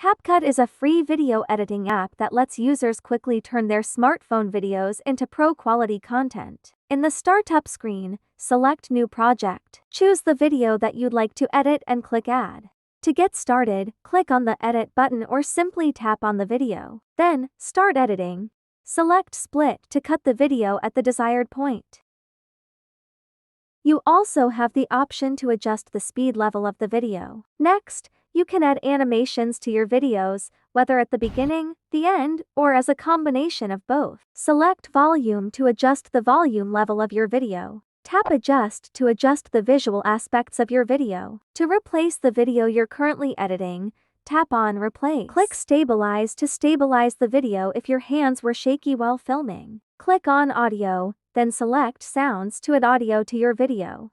Capcut is a free video editing app that lets users quickly turn their smartphone videos into pro-quality content. In the Startup screen, select New Project. Choose the video that you'd like to edit and click Add. To get started, click on the Edit button or simply tap on the video. Then, start editing. Select Split to cut the video at the desired point. You also have the option to adjust the speed level of the video. Next, you can add animations to your videos, whether at the beginning, the end, or as a combination of both. Select Volume to adjust the volume level of your video. Tap Adjust to adjust the visual aspects of your video. To replace the video you're currently editing, tap on Replace. Click Stabilize to stabilize the video if your hands were shaky while filming. Click on Audio, then select Sounds to add audio to your video.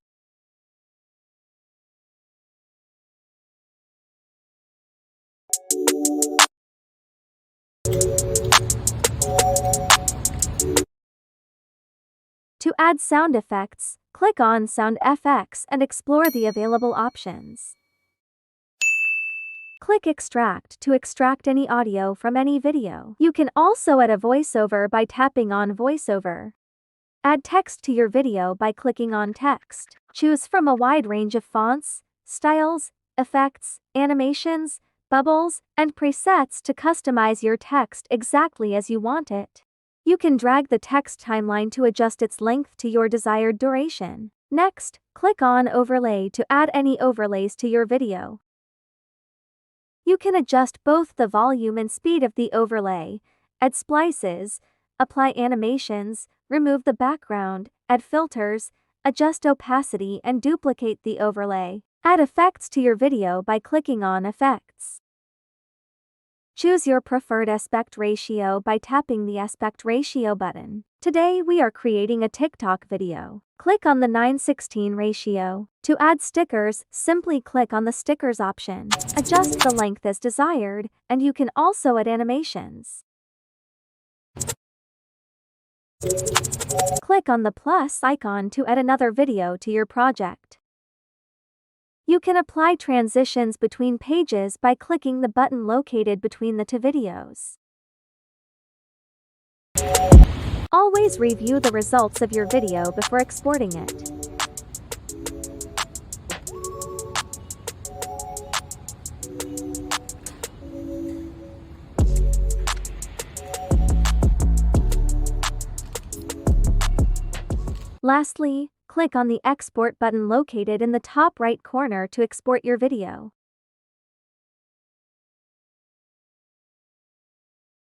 To add sound effects, click on Sound FX and explore the available options. Click Extract to extract any audio from any video. You can also add a voiceover by tapping on Voiceover. Add text to your video by clicking on Text. Choose from a wide range of fonts, styles, effects, animations, bubbles, and presets to customize your text exactly as you want it. You can drag the text timeline to adjust its length to your desired duration. Next, click on Overlay to add any overlays to your video. You can adjust both the volume and speed of the overlay, add splices, apply animations, remove the background, add filters, adjust opacity and duplicate the overlay. Add effects to your video by clicking on Effects. Choose your preferred aspect ratio by tapping the aspect ratio button. Today we are creating a TikTok video. Click on the 9:16 ratio. To add stickers, simply click on the stickers option. Adjust the length as desired, and you can also add animations. Click on the plus icon to add another video to your project. You can apply transitions between pages by clicking the button located between the two videos. Always review the results of your video before exporting it. Lastly, click on the Export button located in the top right corner to export your video.